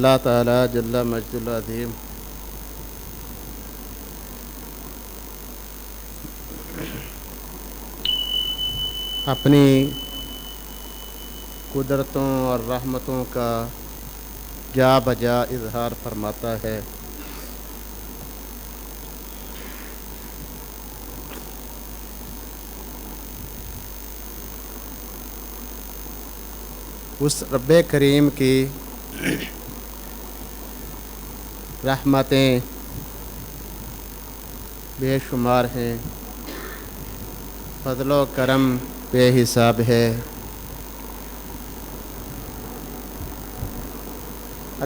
اللہ تعالیٰ جل مجد العظیم اپنی قدرتوں اور رحمتوں کا جا بجا اظہار فرماتا ہے۔ اس رب کریم کی رحمتیں بے شمار ہیں، فضل و کرم بے حساب ہے۔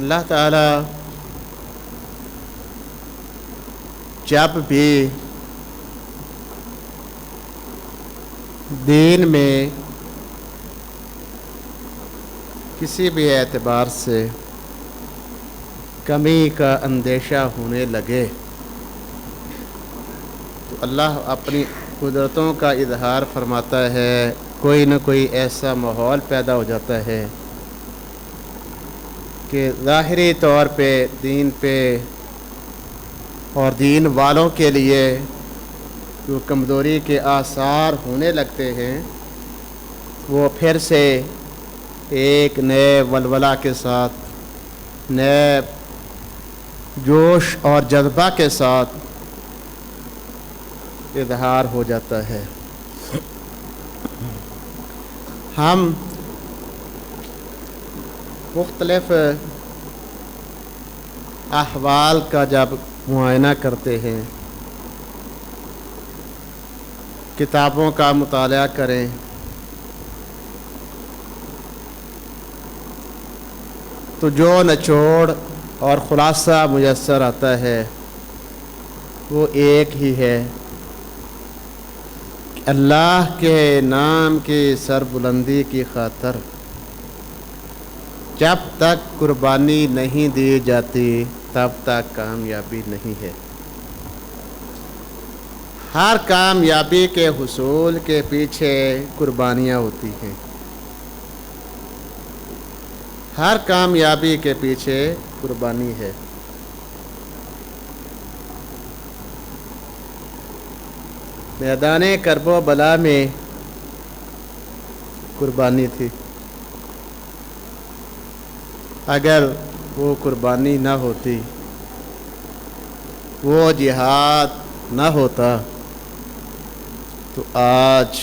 اللہ تعالیٰ جب بھی دین میں کسی بھی اعتبار سے کمی کا اندیشہ ہونے لگے تو اللہ اپنی قدرتوں کا اظہار فرماتا ہے، کوئی نہ کوئی ایسا ماحول پیدا ہو جاتا ہے کہ ظاہری طور پہ دین پہ اور دین والوں کے لیے جو کمزوری کے آثار ہونے لگتے ہیں وہ پھر سے ایک نئے ولولہ کے ساتھ، نئے جوش اور جذبہ کے ساتھ اظہار ہو جاتا ہے۔ ہم مختلف احوال کا جب معائنہ کرتے ہیں، کتابوں کا مطالعہ کریں تو جو نچوڑ اور خلاصہ میسر آتا ہے وہ ایک ہی ہے کہ اللہ کے نام کی سربلندی کی خاطر جب تک قربانی نہیں دی جاتی تب تک کامیابی نہیں ہے۔ ہر کامیابی کے حصول کے پیچھے قربانیاں ہوتی ہیں، ہر کامیابی کے پیچھے قربانی ہے۔ میدان کرب و بلا میں قربانی تھی، اگر وہ قربانی نہ ہوتی، وہ جہاد نہ ہوتا تو آج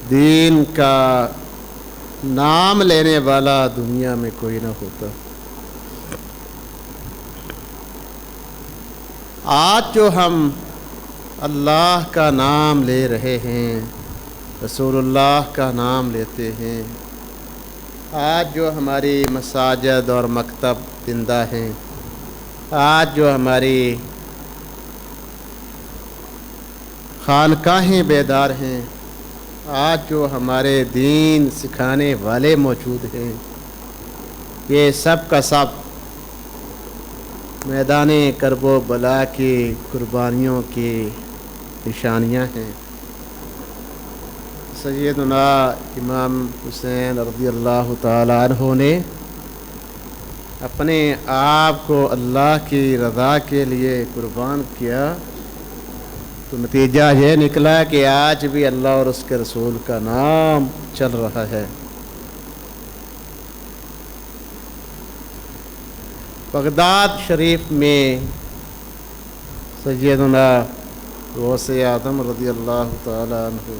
دین کا نام لینے والا دنیا میں کوئی نہ ہوتا۔ آج جو ہم اللہ کا نام لے رہے ہیں، رسول اللہ کا نام لیتے ہیں، آج جو ہماری مساجد اور مکتب زندہ ہیں، آج جو ہماری خانقاہیں بیدار ہیں، آج جو ہمارے دین سکھانے والے موجود ہیں، یہ سب کا سب میدان کرب و بلا کی قربانیوں کی نشانیاں ہیں۔ سیدنا امام حسین رضی اللہ تعالیٰ عنہ نے اپنے آپ کو اللہ کی رضا کے لیے قربان کیا تو نتیجہ یہ نکلا کہ آج بھی اللہ اور اس کے رسول کا نام چل رہا ہے۔ بغداد شریف میں سیدنا غوث اعظم رضی اللہ تعالی عنہ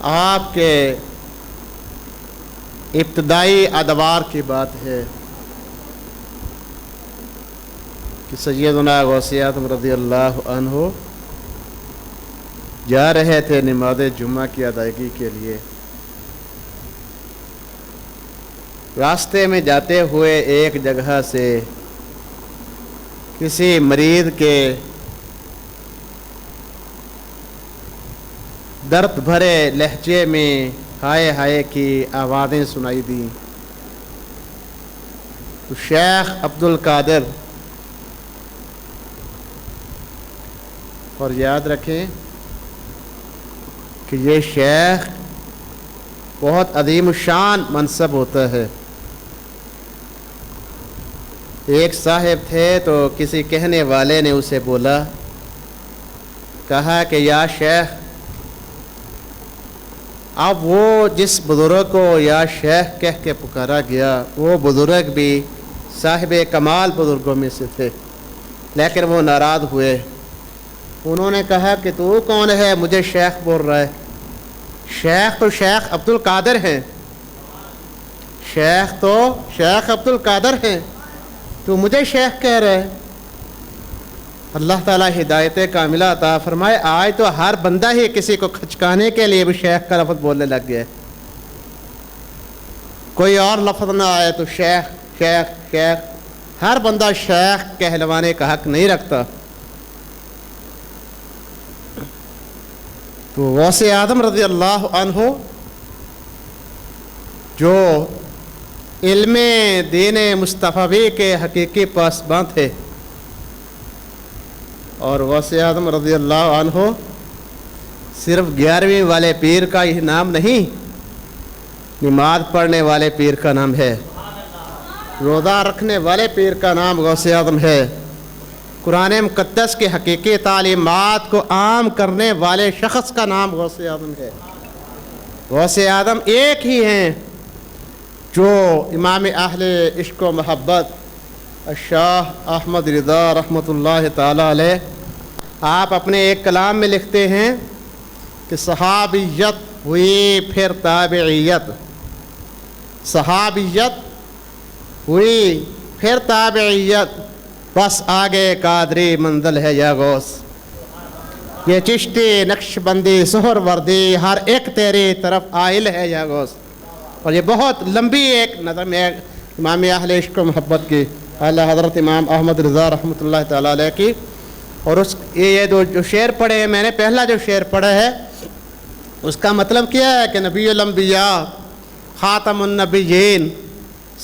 آپ کے ابتدائی ادوار کی بات ہے کہ سیدنا غوث اعظم رضی اللہ عنہ جا رہے تھے نماز جمعہ کی ادائیگی کے لیے۔ راستے میں جاتے ہوئے ایک جگہ سے کسی مریض کے درد بھرے لہجے میں ہائے ہائے کی آوازیں سنائی دیں تو شیخ عبد القادر، اور یاد رکھیں کہ یہ شیخ بہت عظیم الشان منصب ہوتا ہے۔ ایک صاحب تھے تو کسی کہنے والے نے اسے بولا، کہا کہ یا شیخ، اب وہ جس بزرگ کو یا شیخ کہہ کے پکارا گیا وہ بزرگ بھی صاحب کمال بزرگوں میں سے تھے، لیکن وہ ناراض ہوئے۔ انہوں نے کہا کہ تو کون ہے مجھے شیخ بول رہا ہے؟ شیخ تو شیخ عبد القادر ہیں، شیخ تو شیخ عبد القادر ہیں، تو مجھے شیخ کہہ رہے ہیں۔ اللہ تعالیٰ ہدایت کاملہ عطا فرمائے، آج تو ہر بندہ ہی کسی کو کھچکانے کے لیے بھی شیخ کا لفظ بولنے لگ گیا ہے۔ کوئی اور لفظ نہ آئے تو شیخ شیخ شیخ، ہر بندہ شیخ کہلوانے کا حق نہیں رکھتا۔ تو غوث اعظم رضی اللہ عنہ جو علم دین مصطفی کے حقیقی پاسباں تھے، اور غوث اعظم رضی اللہ عنہ صرف 11ویں والے پیر کا یہ نام نہیں، نماز پڑھنے والے پیر کا نام ہے، روزہ رکھنے والے پیر کا نام غوث اعظم ہے، قرآن مقدس کی حقیقی تعلیمات کو عام کرنے والے شخص کا نام غوث اعظم ہے۔ غوث اعظم ایک ہی ہیں جو امام اہل عشق و محبت شاہ احمد رضا رحمۃ اللہ تعالی علیہ، آپ اپنے ایک کلام میں لکھتے ہیں کہ صحابیت ہوئی پھر تابعیت، صحابیت ہوئی پھر تابعیت، بس آگے قادری منزل ہے یا غوث، یہ چشتی نقش بندی سہر وردی ہر ایک تیری طرف آئل ہے یا غوث۔ اور یہ بہت لمبی ایک نظم ہے امام اہل عشق و محبت کی، اعلیٰ حضرت امام احمد رضا رحمۃ اللہ تعالیٰ علیہ کی۔ اور یہ جو شعر پڑھے ہیں، میں نے پہلا جو شعر پڑھا ہے اس کا مطلب کیا ہے کہ نبی الانبیاء خاتم النبیین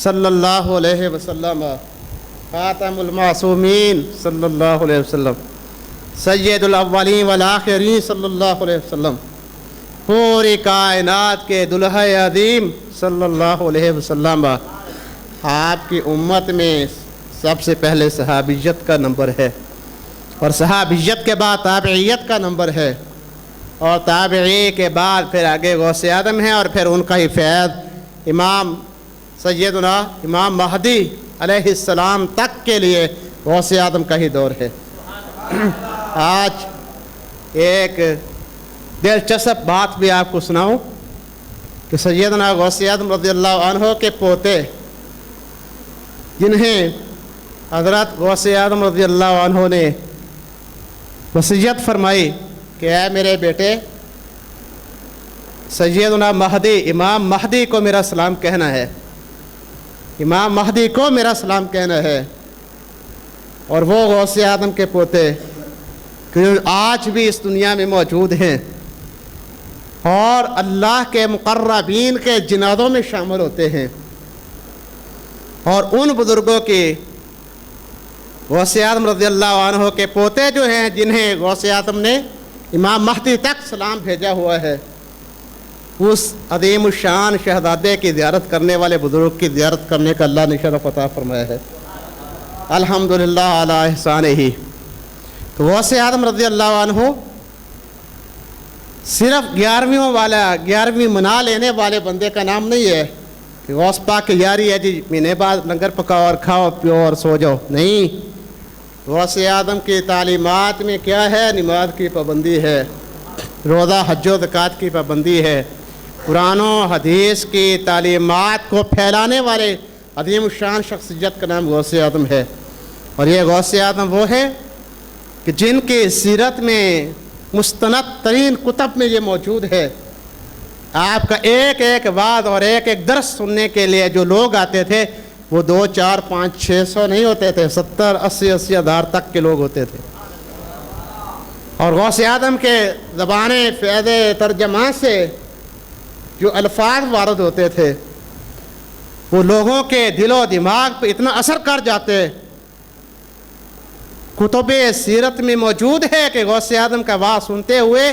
صلی اللہ علیہ وسلم، خاتم المعصومین صلی اللہ علیہ وسلم، سید الاولین والآخرین صلی اللہ علیہ وسلم، پوری کائنات کے دلہا عظیم صلی اللہ علیہ وسلم، آپ کی امت میں سب سے پہلے صحابیت کا نمبر ہے، اور صحابیت کے بعد تابعیت کا نمبر ہے، اور تابعی کے بعد پھر آگے غوث اعظم ہے، اور پھر ان کا ہی فیض امام سیدنا امام مہدی علیہ السلام تک کے لیے غوث اعظم کا ہی دور ہے۔ آج ایک دلچسپ بات بھی آپ کو سناؤں کہ سیدنا غوث اعظم رضی اللہ عنہ کے پوتے، جنہیں حضرت غوث اعظم رضی اللہ عنہ نے وصیت فرمائی کہ اے میرے بیٹے، سیدنا مہدی امام مہدی کو میرا سلام کہنا ہے، امام مہدی کو میرا سلام کہنا ہے۔ اور وہ غوث اعظم کے پوتے کہ آج بھی اس دنیا میں موجود ہیں اور اللہ کے مقربین کے جنازوں میں شامل ہوتے ہیں، اور ان بزرگوں کی غوث اعظم رضی اللہ عنہ کے پوتے جو ہیں، جنہیں غوث اعظم نے امام مہدی تک سلام بھیجا ہوا ہے، اس عظیم الشان شہزادے کی زیارت کرنے والے بزرگ کی زیارت کرنے کا اللہ نے شرف عطا فرمایا ہے۔ الحمدللہ علی احسانہ۔ تو غوث اعظم رضی اللہ عنہ صرف 11ویں منا لینے والے بندے کا نام نہیں ہے کہ غوث پاک کی یاری ہے جی مہینے بعد لنگر پکاؤ اور کھاؤ پیو اور سو جاؤ، نہیں۔ غوث اعظم کی تعلیمات میں کیا ہے؟ نماز کی پابندی ہے، روزہ حج و زکوٰۃ کی پابندی ہے، قرآن و حدیث کی تعلیمات کو پھیلانے والے عظیم الشان شخصیت کا نام غوث اعظم ہے۔ اور یہ غوث اعظم وہ ہے کہ جن کی سیرت میں مستند ترین کتب میں یہ موجود ہے۔ آپ کا ایک ایک وعظ اور ایک ایک درس سننے کے لیے جو لوگ آتے تھے وہ 2 4 5 600 نہیں ہوتے تھے، 70 80 ہزار تک کے لوگ ہوتے تھے۔ اور غوث اعظم کے زبان فیض ترجمہ سے جو الفاظ وارد ہوتے تھے وہ لوگوں کے دل و دماغ پہ اتنا اثر کر جاتے۔ کتب سیرت میں موجود ہے کہ غوث اعظم کا واعظ سنتے ہوئے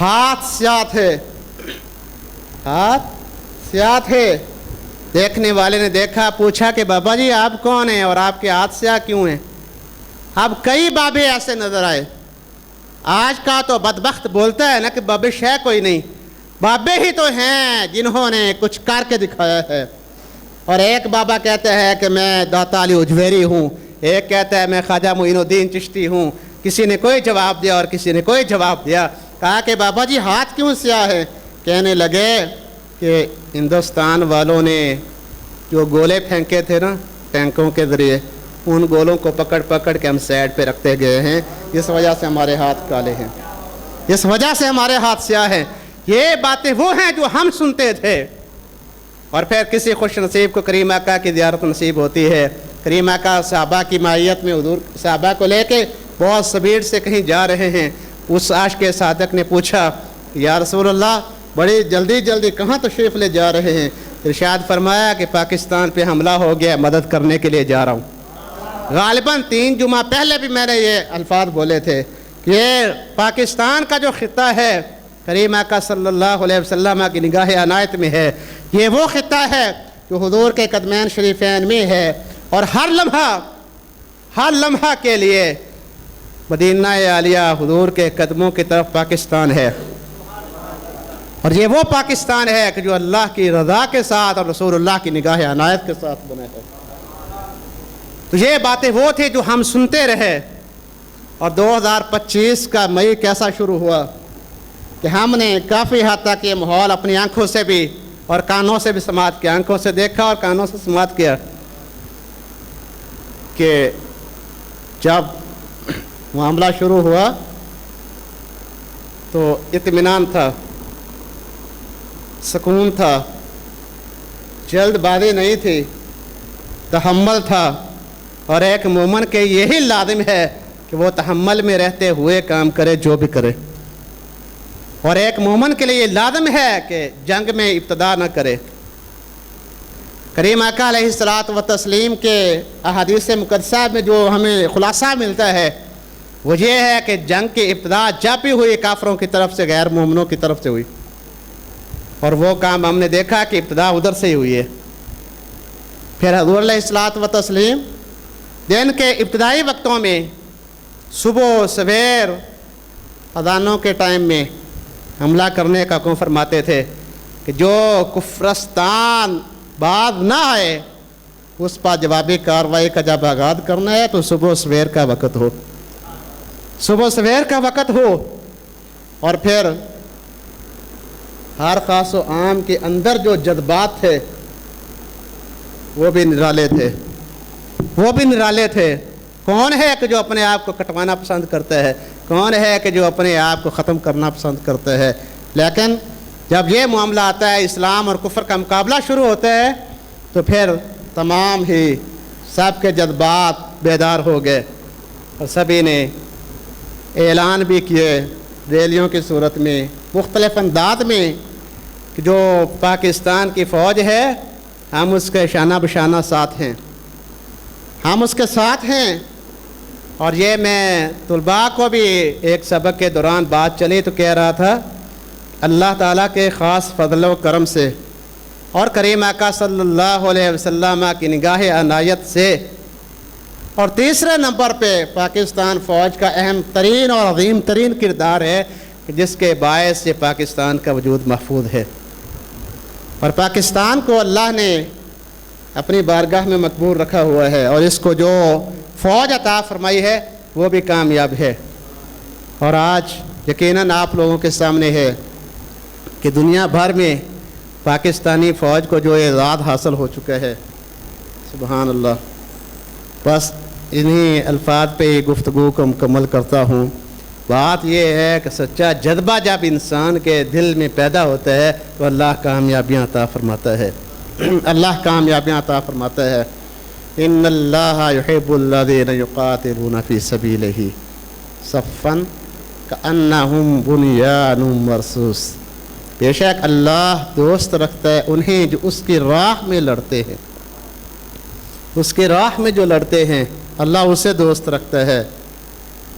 ہاتھ سیاہ تھے، ہاتھ سیاہ تھے۔ دیکھنے والے نے دیکھا، پوچھا کہ بابا جی آپ کون ہیں اور آپ کے ہاتھ سیاہ کیوں ہیں؟ اب کئی بابے ایسے نظر آئے۔ آج کا تو بدبخت بولتا ہے نا کہ بابش ہے کوئی نہیں، بابے ہی تو ہیں جنہوں نے کچھ کر کے دکھایا ہے۔ اور ایک بابا کہتا ہے کہ میں داتا علی اجویری ہوں، ایک کہتا ہے میں خواجہ معین الدین چشتی ہوں۔ کسی نے کوئی جواب دیا اور کسی نے کوئی جواب دیا۔ کہا کہ بابا جی ہاتھ کیوں سیاہ ہے؟ کہنے لگے کہ ہندوستان والوں نے جو گولے پھینکے تھے نا ٹینکوں کے ذریعے، ان گولوں کو پکڑ پکڑ کے ہم سائڈ پہ رکھتے گئے ہیں، اس وجہ سے ہمارے ہاتھ کالے ہیں، اس وجہ سے ہمارے ہاتھ سیاہ ہیں۔ یہ باتیں وہ ہیں جو ہم سنتے تھے۔ اور پھر کسی خوش نصیب کو کریم آقا کی زیارت نصیب ہوتی ہے، کریم آقا صحابہ کی معیت میں حضور صحابہ کو لے کے بہت سپیڈ سے کہیں جا رہے ہیں۔ اس عاشق صادق نے پوچھا یا رسول اللہ بڑی جلدی جلدی کہاں تشریف لے جا رہے ہیں؟ ارشاد فرمایا کہ پاکستان پہ حملہ ہو گیا، مدد کرنے کے لیے جا رہا ہوں۔ غالباً 3 جمعہ پہلے بھی میں نے یہ الفاظ بولے تھے کہ یہ پاکستان کا جو خطہ ہے کریم آقا صلی اللہ علیہ وسلم کی نگاہ عنایت میں ہے، یہ وہ خطہ ہے جو حضور کے قدمین شریفین میں ہے، اور ہر لمحہ کے لیے مدینہ عالیہ حضور کے قدموں کی طرف پاکستان ہے۔ اور یہ وہ پاکستان ہے کہ جو اللہ کی رضا کے ساتھ اور رسول اللہ کی نگاہ عنایت کے ساتھ بنا ہے۔ تو یہ باتیں وہ تھی جو ہم سنتے رہے۔ اور 2025 کا مئی کیسا شروع ہوا کہ ہم نے کافی حد تک یہ ماحول اپنی آنکھوں سے بھی اور کانوں سے بھی سماعت کیا، آنکھوں سے دیکھا اور کانوں سے سماعت کیا کہ جب معاملہ شروع ہوا تو اطمینان تھا، سکون تھا، جلد بازی نہیں تھی، تحمل تھا۔ اور ایک مومن کے یہی لازم ہے کہ وہ تحمل میں رہتے ہوئے کام کرے جو بھی کرے، اور ایک مومن کے لیے یہ لازم ہے کہ جنگ میں ابتدا نہ کرے۔ کریم آقا علیہ الصلوۃ والتسلیم کے احادیث مقدسہ میں جو ہمیں خلاصہ ملتا ہے وہ یہ ہے کہ جنگ کی ابتدا جب بھی ہوئی کافروں کی طرف سے، غیر مومنوں کی طرف سے ہوئی، اور وہ کام ہم نے دیکھا کہ ابتدا ادھر سے ہی ہوئی ہے۔ پھر حضور علیہ الصلوۃ والتسلیم دن کے ابتدائی وقتوں میں صبح سویر اذانوں کے ٹائم میں حملہ کرنے کا حکم فرماتے تھے کہ جو کفرستان بعد نہ آئے اس پر جوابی کارروائی کا جب آغاز کرنا ہے تو صبح سویر کا وقت ہو، صبح سویر کا وقت ہو۔ اور پھر ہر خاص و عام کے اندر جو جذبات تھے وہ بھی نرالے تھے، وہ بھی نرالے تھے۔ کون ہے کہ جو اپنے آپ کو کٹوانا پسند کرتا ہے؟ کون ہے کہ جو اپنے آپ کو ختم کرنا پسند کرتا ہے؟ لیکن جب یہ معاملہ آتا ہے، اسلام اور کفر کا مقابلہ شروع ہوتا ہے، تو پھر تمام ہی سب کے جذبات بیدار ہو گئے، اور سبھی نے اعلان بھی کیے ریلیوں کی صورت میں، مختلف انداز میں، کہ جو پاکستان کی فوج ہے ہم اس کے شانہ بشانہ ساتھ ہیں، ہم اس کے ساتھ ہیں۔ اور یہ میں طلباء کو بھی ایک سبق کے دوران بات چلی تو کہہ رہا تھا، اللہ تعالیٰ کے خاص فضل و کرم سے اور کریم آقا صلی اللہ علیہ وسلم کی نگاہ عنایت سے، اور تیسرے نمبر پہ پاکستان فوج کا اہم ترین اور عظیم ترین کردار ہے کہ جس کے باعث یہ پاکستان کا وجود محفوظ ہے، اور پاکستان کو اللہ نے اپنی بارگاہ میں مقبول رکھا ہوا ہے، اور اس کو جو فوج عطا فرمائی ہے وہ بھی کامیاب ہے۔ اور آج یقیناً آپ لوگوں کے سامنے ہے کہ دنیا بھر میں پاکستانی فوج کو جو اعزاز حاصل ہو چکا ہے، سبحان اللہ۔ بس انہی الفاظ پہ گفتگو کو مکمل کرتا ہوں۔ بات یہ ہے کہ سچا جذبہ جب انسان کے دل میں پیدا ہوتا ہے تو اللہ کامیابیاں عطا فرماتا ہے، اللہ کامیابیاں عطا فرماتا ہے۔ ان اللہ یحب الذین یقاتلون فی سبیلہ صفا کأنہم بنیان مرصوص۔ بے شک اللہ دوست رکھتا ہے انہیں جو اس کی راہ میں لڑتے ہیں، اس کی راہ میں جو لڑتے ہیں اللہ اسے دوست رکھتا ہے۔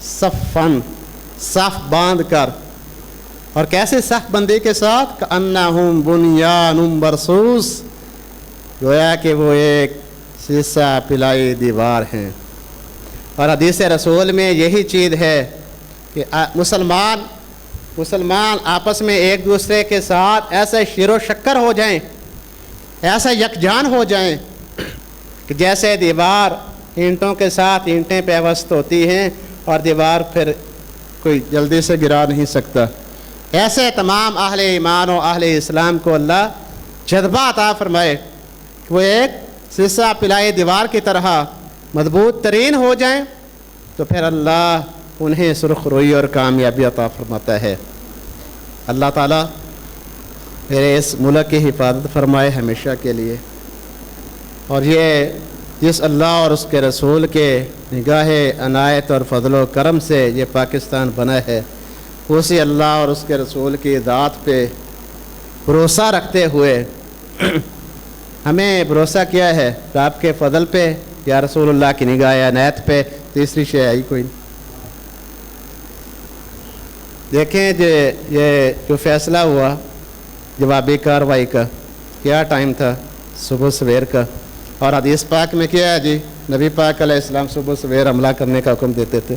صفاً، صف باندھ کر، اور کیسے سخت بندی کے ساتھ کأنہم بنیان مرصوص، گویا کہ وہ ایک سیسہ پلائی دیوار ہیں۔ اور حدیث رسول میں یہی چیز ہے کہ مسلمان آپس میں ایک دوسرے کے ساتھ ایسے شیر و شکر ہو جائیں، ایسا یکجان ہو جائیں کہ جیسے دیوار اینٹوں کے ساتھ اینٹیں پیوست ہوتی ہیں اور دیوار پھر کوئی جلدی سے گرا نہیں سکتا، ایسے تمام اہل ایمان و اہل اسلام کو اللہ جذبہ عطا فرمائے کہ وہ ایک سیسہ پلائی دیوار کی طرح مضبوط ترین ہو جائیں، تو پھر اللہ انہیں سرخ روئی اور کامیابی عطا فرماتا ہے۔ اللہ تعالیٰ میرے اس ملک کی حفاظت فرمائے ہمیشہ کے لیے، اور یہ جس اللہ اور اس کے رسول کے نگاہ عنایت اور فضل و کرم سے یہ پاکستان بنا ہے، اسی اللہ اور اس کے رسول کی ذات پہ بھروسہ رکھتے ہوئے ہمیں بھروسہ کیا ہے آپ کے فضل پہ یا رسول اللہ کی نگاہ عنایت پہ، تیسری شے آئی کوئی نہیں۔ دیکھیں یہ جو فیصلہ ہوا جوابی کارروائی کا، کیا ٹائم تھا؟ صبح سویر کا، اور حدیث پاک میں کیا ہے جی؟ نبی پاک علیہ السلام صبح سویر حملہ کرنے کا حکم دیتے تھے۔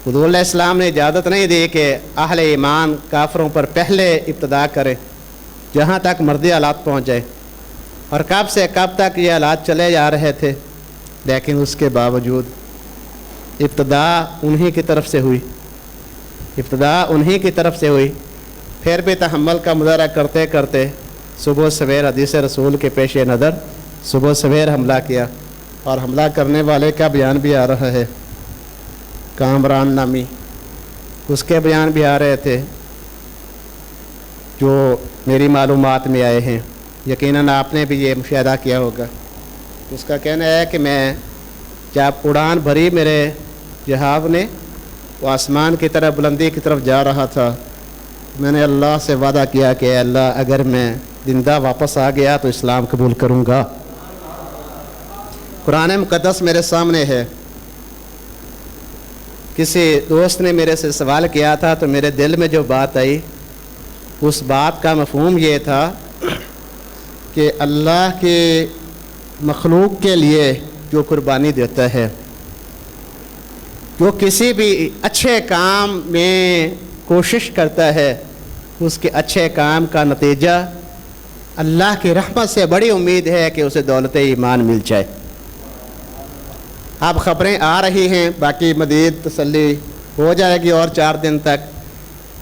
حضور علیہ السلام نے اجازت نہیں دی کہ اہل ایمان کافروں پر پہلے ابتدا کرے، جہاں تک مرضی حالات پہنچ جائے، اور کب سے کب تک یہ حالات چلے جا رہے تھے، لیکن اس کے باوجود ابتدا انہی کی طرف سے ہوئی، پھر بھی تحمل کا مظاہرہ کرتے کرتے صبح سویر حدیث رسول کے پیش نظر صبح سویر حملہ کیا، اور حملہ کرنے والے کا بیان بھی آ رہا ہے، کامران نامی، اس کے بیان بھی آ رہے تھے جو میری معلومات میں آئے ہیں، یقیناً آپ نے بھی یہ مشاہدہ کیا ہوگا۔ اس کا کہنا ہے کہ میں جب اڑان بھری میرے جہاز نے، وہ آسمان کی طرف بلندی کی طرف جا رہا تھا، میں نے اللہ سے وعدہ کیا کہ اللہ اگر میں زندہ واپس آ گیا تو اسلام قبول کروں گا۔ قرآن مقدس میرے سامنے ہے، کسی دوست نے میرے سے سوال کیا تھا تو میرے دل میں جو بات آئی، اس بات کا مفہوم یہ تھا کہ اللہ کے مخلوق کے لیے جو قربانی دیتا ہے، جو کسی بھی اچھے کام میں کوشش کرتا ہے، اس کے اچھے کام کا نتیجہ اللہ کی رحمت سے بڑی امید ہے کہ اسے دولت ایمان مل جائے۔ اب خبریں آ رہی ہیں، باقی مزید تسلی ہو جائے گی اور 4 دن تک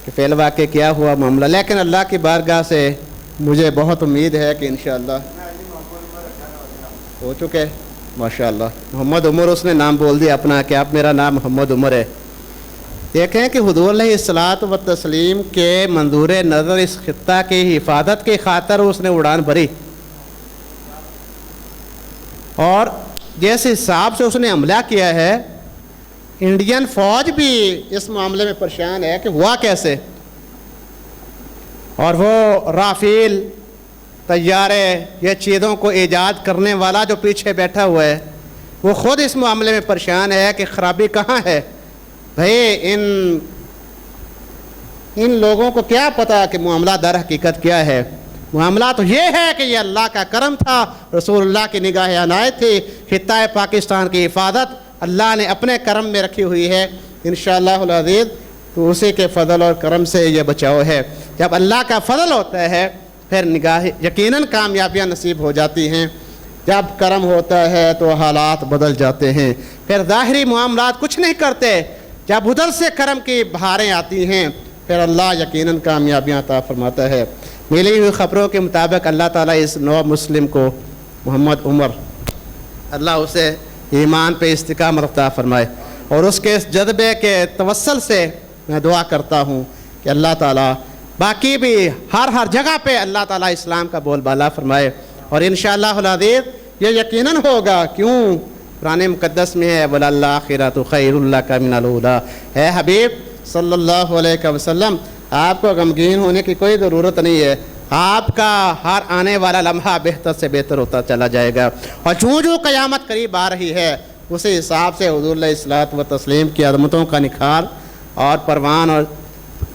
کہ فعل واقع کیا ہوا معاملہ، لیکن اللہ کی بارگاہ سے مجھے بہت امید ہے کہ انشاءاللہ ہو چکے۔ ماشاءاللہ محمد عمر، اس نے نام بول دیا اپنا کہ اب میرا نام محمد عمر ہے۔ دیکھیں کہ حضور علیہ الصلاۃ والتسلیم کے منظور نظر اس خطہ کی حفاظت کی خاطر اس نے اڑان بھری، اور جس حساب سے اس نے حملہ کیا ہے، انڈین فوج بھی اس معاملے میں پریشان ہے کہ ہوا کیسے، اور وہ رافیل طیارے یہ چیزوں کو ایجاد کرنے والا جو پیچھے بیٹھا ہوا ہے، وہ خود اس معاملے میں پریشان ہے کہ خرابی کہاں ہے۔ بھئی ان لوگوں کو کیا پتا کہ معاملہ در حقیقت کیا ہے؟ معاملہ تو یہ ہے کہ یہ اللہ کا کرم تھا، رسول اللہ کی نگاہ عنایت تھی، خطہ پاکستان کی حفاظت اللہ نے اپنے کرم میں رکھی ہوئی ہے انشاءاللہ العزیز، تو اسی کے فضل اور کرم سے یہ بچاؤ ہے۔ جب اللہ کا فضل ہوتا ہے پھر نگاہ یقیناً کامیابیاں نصیب ہو جاتی ہیں، جب کرم ہوتا ہے تو حالات بدل جاتے ہیں، پھر ظاہری معاملات کچھ نہیں کرتے، جب ادھر سے کرم کی بہاریں آتی ہیں پھر اللہ یقیناً کامیابیاں عطا فرماتا ہے۔ ملی ہوئی خبروں کے مطابق اللہ تعالیٰ اس نو مسلم کو محمد عمر، اللہ اسے ایمان پہ استقامت عطا فرمائے، اور اس کے اس جذبے کے توسل سے میں دعا کرتا ہوں کہ اللہ تعالیٰ باقی بھی ہر جگہ پہ اللہ تعالیٰ اسلام کا بول بالا فرمائے، اور انشاءاللہ العزیز یہ یقیناً ہوگا۔ کیوں؟ قرآن مقدس میں ہے وَلَلْآخِرَةُ خَيْرٌ لَكَ مِنَ الْأُولَىٰ۔ اے حبیب صلی اللہ علیہ وسلم، آپ کو غمگین ہونے کی کوئی ضرورت نہیں ہے، آپ کا ہر آنے والا لمحہ بہتر سے بہتر ہوتا چلا جائے گا، اور جو قیامت قریب آ رہی ہے اسی حساب سے حضور علیہ الصلوۃ والتسلیم کی عظمتوں کا نکھار اور پروان اور